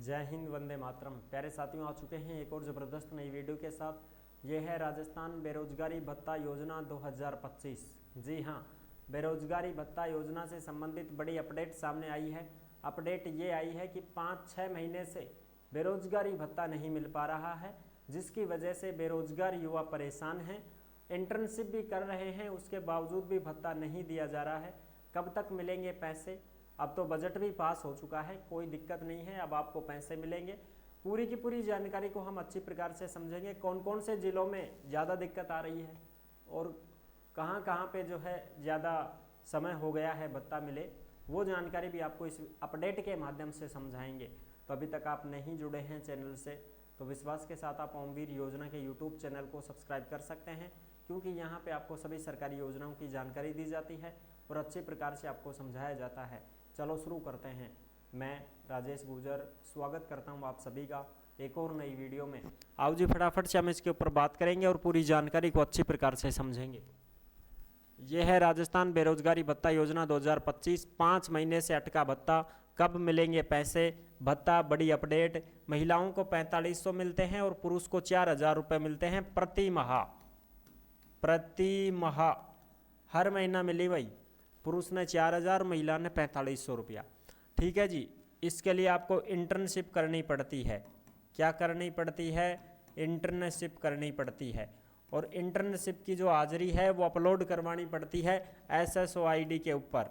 जय हिंद, वंदे मातरम। प्यारे साथियों, आ चुके हैं एक और ज़बरदस्त नई वीडियो के साथ। ये है राजस्थान बेरोजगारी भत्ता योजना 2025। जी हाँ, बेरोजगारी भत्ता योजना से संबंधित बड़ी अपडेट सामने आई है। अपडेट ये आई है कि 5-6 महीने से बेरोजगारी भत्ता नहीं मिल पा रहा है, जिसकी वजह से बेरोजगार युवा परेशान हैं। इंटर्नशिप भी कर रहे हैं, उसके बावजूद भी भत्ता नहीं दिया जा रहा है। कब तक मिलेंगे पैसे? अब तो बजट भी पास हो चुका है, कोई दिक्कत नहीं है, अब आपको पैसे मिलेंगे। पूरी की पूरी जानकारी को हम अच्छी प्रकार से समझेंगे। कौन कौन से ज़िलों में ज़्यादा दिक्कत आ रही है और कहाँ कहाँ पे जो है ज़्यादा समय हो गया है भत्ता मिले, वो जानकारी भी आपको इस अपडेट के माध्यम से समझाएंगे। तो अभी तक आप नहीं जुड़े हैं चैनल से तो विश्वास के साथ आप ओमवीर योजना के यूट्यूब चैनल को सब्सक्राइब कर सकते हैं, क्योंकि यहाँ पे आपको सभी सरकारी योजनाओं की जानकारी दी जाती है और अच्छी प्रकार से आपको समझाया जाता है। चलो शुरू करते हैं। मैं राजेश गुर्जर स्वागत करता हूँ आप सभी का एक और नई वीडियो में। आओ जी, फटाफट से हम इसके ऊपर बात करेंगे और पूरी जानकारी को अच्छी प्रकार से समझेंगे। यह है राजस्थान बेरोजगारी भत्ता योजना 2025। 5 महीने से अटका भत्ता, कब मिलेंगे पैसे? भत्ता बड़ी अपडेट। महिलाओं को 4500 मिलते हैं और पुरुष को 4000 रुपये मिलते हैं प्रति माह। प्रति माह हर महीना मिली भाई। पुरुष ने 4000, महिला ने 4500 रुपया। ठीक है जी। इसके लिए आपको इंटर्नशिप करनी पड़ती है। क्या करनी पड़ती है? इंटर्नशिप करनी पड़ती है। और इंटर्नशिप की जो हाजिरी है वो अपलोड करवानी पड़ती है SSOID के ऊपर।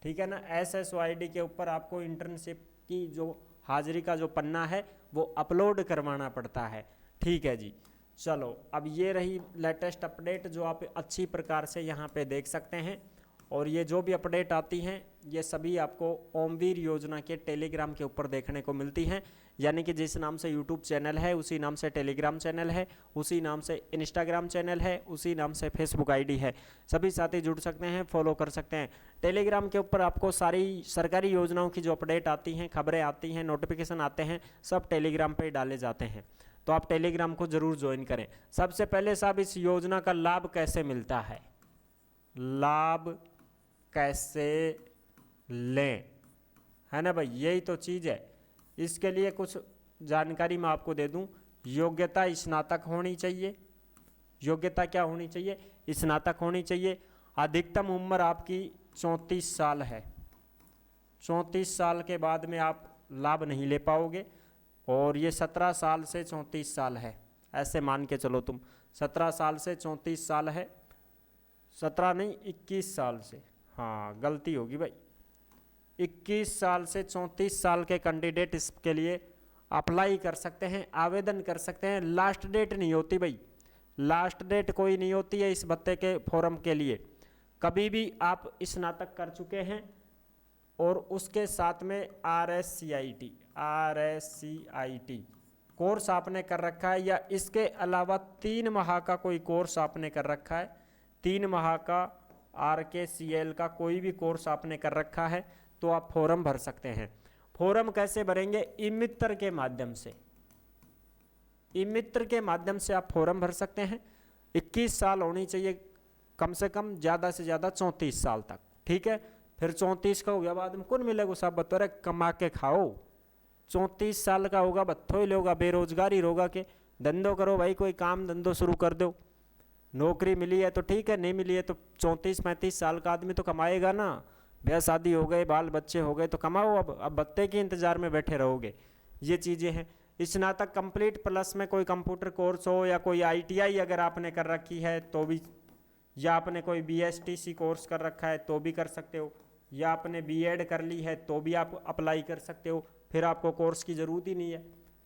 ठीक है ना, SSOID के ऊपर आपको इंटर्नशिप की जो हाजिरी का जो पन्ना है वो अपलोड करवाना पड़ता है। ठीक है जी। चलो, अब ये रही लेटेस्ट अपडेट जो आप अच्छी प्रकार से यहाँ पे देख सकते हैं। और ये जो भी अपडेट आती हैं ये सभी आपको ओमवीर योजना के टेलीग्राम के ऊपर देखने को मिलती हैं। यानी कि जिस नाम से यूट्यूब चैनल है उसी नाम से टेलीग्राम चैनल है, उसी नाम से इंस्टाग्राम चैनल है, उसी नाम से फेसबुक आईडी है। सभी साथी जुड़ सकते हैं, फॉलो कर सकते हैं। टेलीग्राम के ऊपर आपको सारी सरकारी योजनाओं की जो अपडेट आती हैं, खबरें आती हैं, नोटिफिकेशन आते हैं, सब टेलीग्राम पर डाले जाते हैं। तो आप टेलीग्राम को ज़रूर ज्वाइन करें। सबसे पहले साहब, इस योजना का लाभ कैसे मिलता है? लाभ कैसे लें, है ना भाई, यही तो चीज़ है। इसके लिए कुछ जानकारी मैं आपको दे दूं। योग्यता स्नातक होनी चाहिए। योग्यता क्या होनी चाहिए? स्नातक होनी चाहिए। अधिकतम उम्र आपकी 34 साल है। 34 साल के बाद में आप लाभ नहीं ले पाओगे। और ये 17 साल से 34 साल है, ऐसे मान के चलो तुम। 17 साल से 34 साल है। 17 नहीं, 21 साल से, हाँ गलती होगी भाई। 21 साल से 34 साल के कैंडिडेट इसके लिए अप्लाई कर सकते हैं, आवेदन कर सकते हैं। लास्ट डेट नहीं होती भाई, लास्ट डेट कोई नहीं होती है इस भत्ते के फॉर्म के लिए। कभी भी आप स्नातक कर चुके हैं और उसके साथ में RSCIT कोर्स आपने कर रखा है, या इसके अलावा 3 माह का कोई कोर्स आपने कर रखा है, 3 माह का RKCL का कोई भी कोर्स आपने कर रखा है, तो आप फॉर्म भर सकते हैं। फॉर्म कैसे भरेंगे? ई-मित्र के माध्यम से। ई-मित्र के माध्यम से आप फॉर्म भर सकते हैं। 21 साल होनी चाहिए कम से कम, ज़्यादा से ज़्यादा 34 साल तक। ठीक है, फिर 34 का हो गया बाद में कौन मिलेगा साहब? बतौर कमा के खाओ। 34 साल का होगा बत्थो ही लोगा, बेरोजगारी रोगा के धंधो करो भाई, कोई काम धंधो शुरू कर दो। नौकरी मिली है तो ठीक है, नहीं मिली है तो 34-35 साल का आदमी तो कमाएगा ना। ब्याह शादी हो गए, बाल बच्चे हो गए तो कमाओ। अब भत्ते के इंतजार में बैठे रहोगे। ये चीज़ें हैं। स्नातक कंप्लीट प्लस में कोई कंप्यूटर कोर्स हो, या कोई ITI अगर आपने कर रखी है तो भी, या आपने कोई BSTC कोर्स कर रखा है तो भी कर सकते हो, या आपने B.Ed कर ली है तो भी आप अप्लाई कर सकते हो। फिर आपको कोर्स की ज़रूरत ही नहीं है।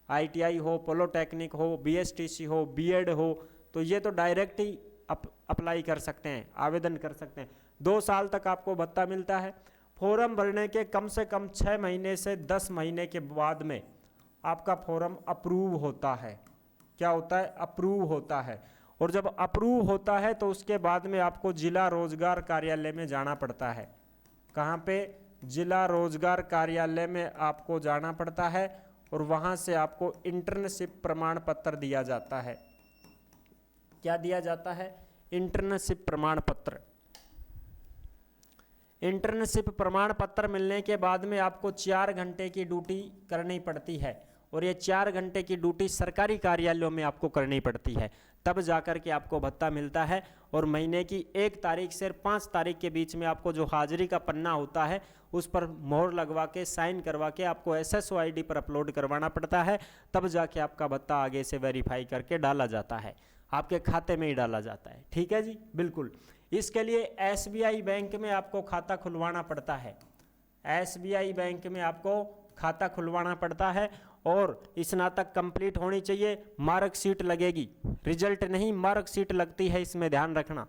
ITI हो, पॉलिटेक्निक हो, BSTC हो, B.Ed हो, तो ये तो डायरेक्ट ही अप्लाई कर सकते हैं, आवेदन कर सकते हैं। 2 साल तक आपको भत्ता मिलता है। फॉर्म भरने के कम से कम 6 महीने से 10 महीने के बाद में आपका फॉर्म अप्रूव होता है। क्या होता है? अप्रूव होता है। और जब अप्रूव होता है तो उसके बाद में आपको जिला रोजगार कार्यालय में जाना पड़ता है। कहाँ पे? जिला रोजगार कार्यालय में आपको जाना पड़ता है और वहाँ से आपको इंटर्नशिप प्रमाण पत्र दिया जाता है। क्या दिया जाता है? इंटर्नशिप प्रमाण पत्र। इंटर्नशिप प्रमाण पत्र मिलने के बाद में आपको 4 घंटे की ड्यूटी करनी पड़ती है, और ये 4 घंटे की ड्यूटी सरकारी कार्यालयों में आपको करनी पड़ती है, तब जाकर के आपको भत्ता मिलता है। और महीने की 1 तारीख से 5 तारीख के बीच में आपको जो हाजिरी का पन्ना होता है उस पर मोहर लगवा के साइन करवा के आपको SSO ID पर अपलोड करवाना पड़ता है, तब जाके आपका भत्ता आगे से वेरीफाई करके डाला जाता है, आपके खाते में ही डाला जाता है। ठीक है जी, बिल्कुल। इसके लिए SBI बैंक में आपको खाता खुलवाना पड़ता है, SBI बैंक में आपको खाता खुलवाना पड़ता है, और स्नातक कंप्लीट होनी चाहिए। मार्कशीट लगेगी, रिजल्ट नहीं मार्कशीट लगती है, इसमें ध्यान रखना,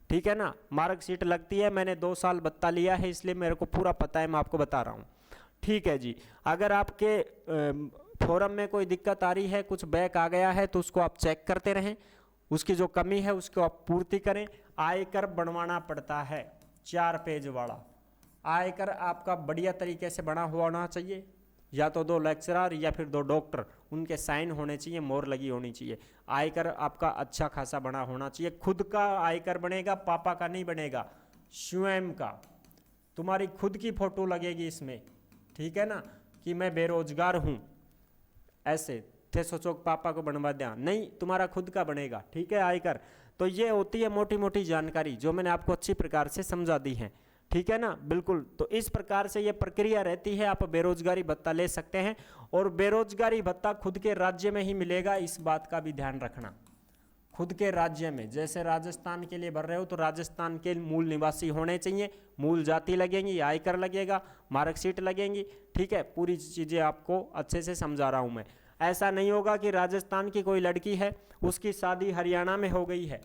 ठीक है ना। मार्कशीट लगती है, मैंने 2 साल भत्ता लिया है इसलिए मेरे को पूरा पता है, मैं आपको बता रहा हूँ। ठीक है जी। अगर आपके फॉर्म में कोई दिक्कत आ रही है, कुछ बैक आ गया है, तो उसको आप चेक करते रहें, उसकी जो कमी है उसको आप पूर्ति करें। आयकर बनवाना पड़ता है 4 पेज वाला। आयकर आपका बढ़िया तरीके से बना हुआ होना चाहिए, या तो 2 लेक्चरर या फिर 2 डॉक्टर, उनके साइन होने चाहिए, मोहर लगी होनी चाहिए। आयकर आपका अच्छा खासा बना होना चाहिए। खुद का आयकर बनेगा, पापा का नहीं बनेगा, स्वयं का, तुम्हारी खुद की फोटो लगेगी इसमें, ठीक है ना, कि मैं बेरोजगार हूँ, ऐसे थे सोचो पापा को बनवा दिया, नहीं, तुम्हारा खुद का बनेगा। ठीक है, आयकर। तो ये होती है मोटी मोटी जानकारी जो मैंने आपको अच्छी प्रकार से समझा दी है, ठीक है ना, बिल्कुल। तो इस प्रकार से ये प्रक्रिया रहती है, आप बेरोजगारी भत्ता ले सकते हैं, और बेरोजगारी भत्ता खुद के राज्य में ही मिलेगा, इस बात का भी ध्यान रखना। खुद के राज्य में, जैसे राजस्थान के लिए भर रहे हो तो राजस्थान के मूल निवासी होने चाहिए, मूल जाति लगेंगी, आयकर लगेगा, मार्कशीट लगेंगी, ठीक है, पूरी चीज़ें आपको अच्छे से समझा रहा हूँ मैं। ऐसा नहीं होगा कि राजस्थान की कोई लड़की है, उसकी शादी हरियाणा में हो गई है,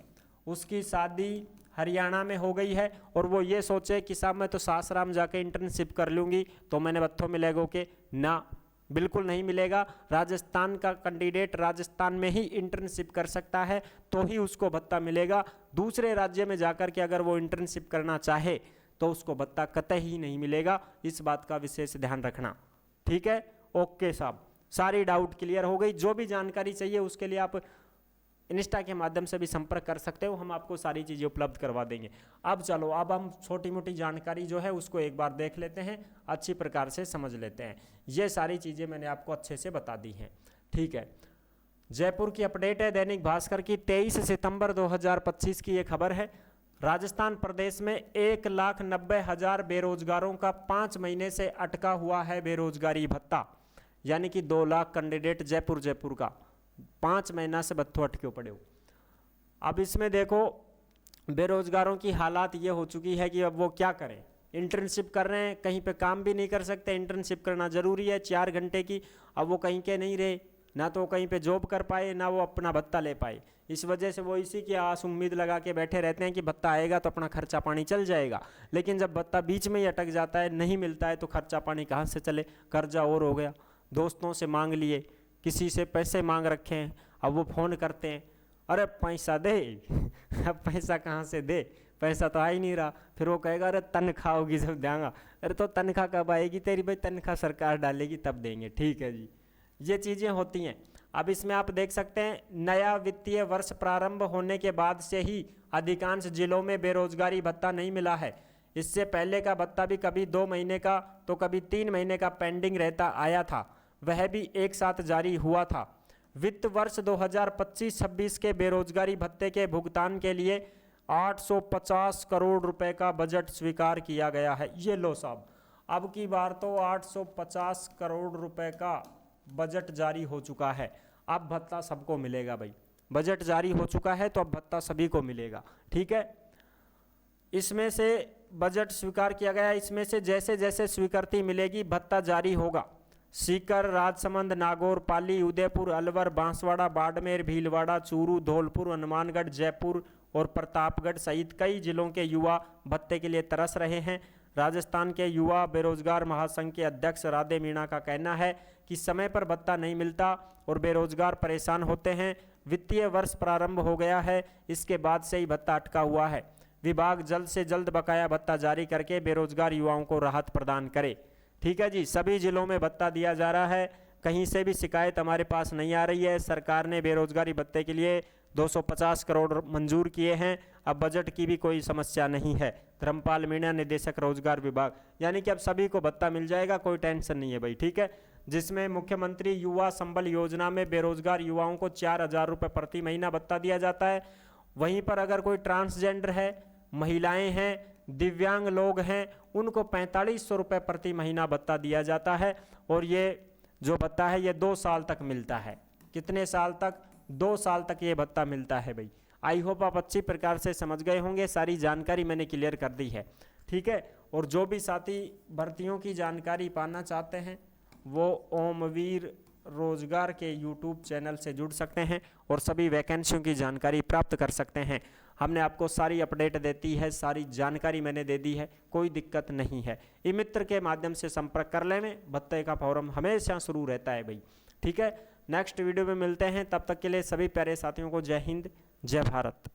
उसकी शादी हरियाणा में हो गई है, और वो ये सोचे कि साहब मैं तो सासाराम जाके इंटर्नशिप कर लूँगी तो मैंने बत्थों मिलेगा के ना, बिल्कुल नहीं मिलेगा। राजस्थान का कैंडिडेट राजस्थान में ही इंटर्नशिप कर सकता है तो ही उसको भत्ता मिलेगा। दूसरे राज्य में जाकर के अगर वो इंटर्नशिप करना चाहे तो उसको भत्ता कतई ही नहीं मिलेगा, इस बात का विशेष ध्यान रखना। ठीक है, ओके साहब, सारी डाउट क्लियर हो गई। जो भी जानकारी चाहिए उसके लिए आप इंस्टा के माध्यम से भी संपर्क कर सकते हो, हम आपको सारी चीज़ें उपलब्ध करवा देंगे। अब चलो, अब हम छोटी मोटी जानकारी जो है उसको एक बार देख लेते हैं, अच्छी प्रकार से समझ लेते हैं। ये सारी चीज़ें मैंने आपको अच्छे से बता दी हैं, ठीक है। जयपुर की अपडेट है, दैनिक भास्कर की 23 सितंबर 2025 की ये खबर है। राजस्थान प्रदेश में 1,90,000 बेरोजगारों का 5 महीने से अटका हुआ है बेरोजगारी भत्ता, यानी कि 2 लाख कैंडिडेट जयपुर का 5 महीना से भत्तों अटके पड़े हो। अब इसमें देखो, बेरोजगारों की हालात ये हो चुकी है कि अब वो क्या करें, इंटर्नशिप कर रहे हैं, कहीं पे काम भी नहीं कर सकते, इंटर्नशिप करना ज़रूरी है 4 घंटे की। अब वो कहीं के नहीं रहे, ना तो कहीं पे जॉब कर पाए, ना वो अपना भत्ता ले पाए। इस वजह से वो इसी की आस उम्मीद लगा के बैठे रहते हैं कि भत्ता आएगा तो अपना खर्चा पानी चल जाएगा। लेकिन जब भत्ता बीच में ही अटक जाता है, नहीं मिलता है, तो खर्चा पानी कहाँ से चले, कर्जा और हो गया, दोस्तों से मांग लिए, किसी से पैसे मांग रखे हैं, अब वो फ़ोन करते हैं, अरे पैसा दे अब पैसा कहाँ से दे, पैसा तो आ ही नहीं रहा। फिर वो कहेगा अरे तनख्वाह होगी जब देंगा, अरे तो तनख्वाह कब आएगी तेरी भाई, तनख्वाह सरकार डालेगी तब देंगे। ठीक है जी, ये चीज़ें होती हैं। अब इसमें आप देख सकते हैं, नया वित्तीय वर्ष प्रारंभ होने के बाद से ही अधिकांश जिलों में बेरोजगारी भत्ता नहीं मिला है। इससे पहले का भत्ता भी कभी 2 महीने का तो कभी 3 महीने का पेंडिंग रहता आया था, वह भी एक साथ जारी हुआ था। वित्त वर्ष 2025-26 के बेरोजगारी भत्ते के भुगतान के लिए 850 करोड़ रुपए का बजट स्वीकार किया गया है। ये लो साहब, अब की बार तो 850 करोड़ रुपए का बजट जारी हो चुका है। अब भत्ता सबको मिलेगा भाई, बजट जारी हो चुका है तो अब भत्ता सभी को मिलेगा। ठीक है, इसमें से बजट स्वीकार किया गया, इसमें से जैसे जैसे स्वीकृति मिलेगी भत्ता जारी होगा। सीकर, राजसमंद, नागौर, पाली, उदयपुर, अलवर, बांसवाड़ा, बाड़मेर, भीलवाड़ा, चूरू, धौलपुर, हनुमानगढ़, जयपुर और प्रतापगढ़ सहित कई जिलों के युवा भत्ते के लिए तरस रहे हैं। राजस्थान के युवा बेरोजगार महासंघ के अध्यक्ष राधे मीणा का कहना है कि समय पर भत्ता नहीं मिलता और बेरोजगार परेशान होते हैं। वित्तीय वर्ष प्रारंभ हो गया है, इसके बाद से ही भत्ता अटका हुआ है। विभाग जल्द से जल्द बकाया भत्ता जारी करके बेरोजगार युवाओं को राहत प्रदान करे। ठीक है जी, सभी जिलों में भत्ता दिया जा रहा है, कहीं से भी शिकायत हमारे पास नहीं आ रही है। सरकार ने बेरोजगारी भत्ते के लिए 250 करोड़ मंजूर किए हैं। अब बजट की भी कोई समस्या नहीं है। धर्मपाल मीणा, निदेशक रोजगार विभाग। यानी कि अब सभी को भत्ता मिल जाएगा, कोई टेंशन नहीं है भाई, ठीक है। जिसमें मुख्यमंत्री युवा संबल योजना में बेरोजगार युवाओं को 4,000 रुपये प्रति महीना भत्ता दिया जाता है। वहीं पर अगर कोई ट्रांसजेंडर है, महिलाएं हैं, दिव्यांग लोग हैं, उनको 4500 रुपये प्रति महीना भत्ता दिया जाता है। और ये जो भत्ता है ये 2 साल तक मिलता है। कितने साल तक? 2 साल तक ये भत्ता मिलता है भाई। आई होप आप अच्छी प्रकार से समझ गए होंगे, सारी जानकारी मैंने क्लियर कर दी है, ठीक है। और जो भी साथी भर्तियों की जानकारी पाना चाहते हैं वो ओमवीर रोजगार के यूट्यूब चैनल से जुड़ सकते हैं और सभी वैकेंसियों की जानकारी प्राप्त कर सकते हैं। हमने आपको सारी अपडेट देती है, सारी जानकारी मैंने दे दी है, कोई दिक्कत नहीं है। ई मित्र के माध्यम से संपर्क कर लें, भत्ते का फॉर्म हमेशा शुरू रहता है भाई, ठीक है। नेक्स्ट वीडियो में मिलते हैं, तब तक के लिए सभी प्यारे साथियों को जय हिंद, जय भारत।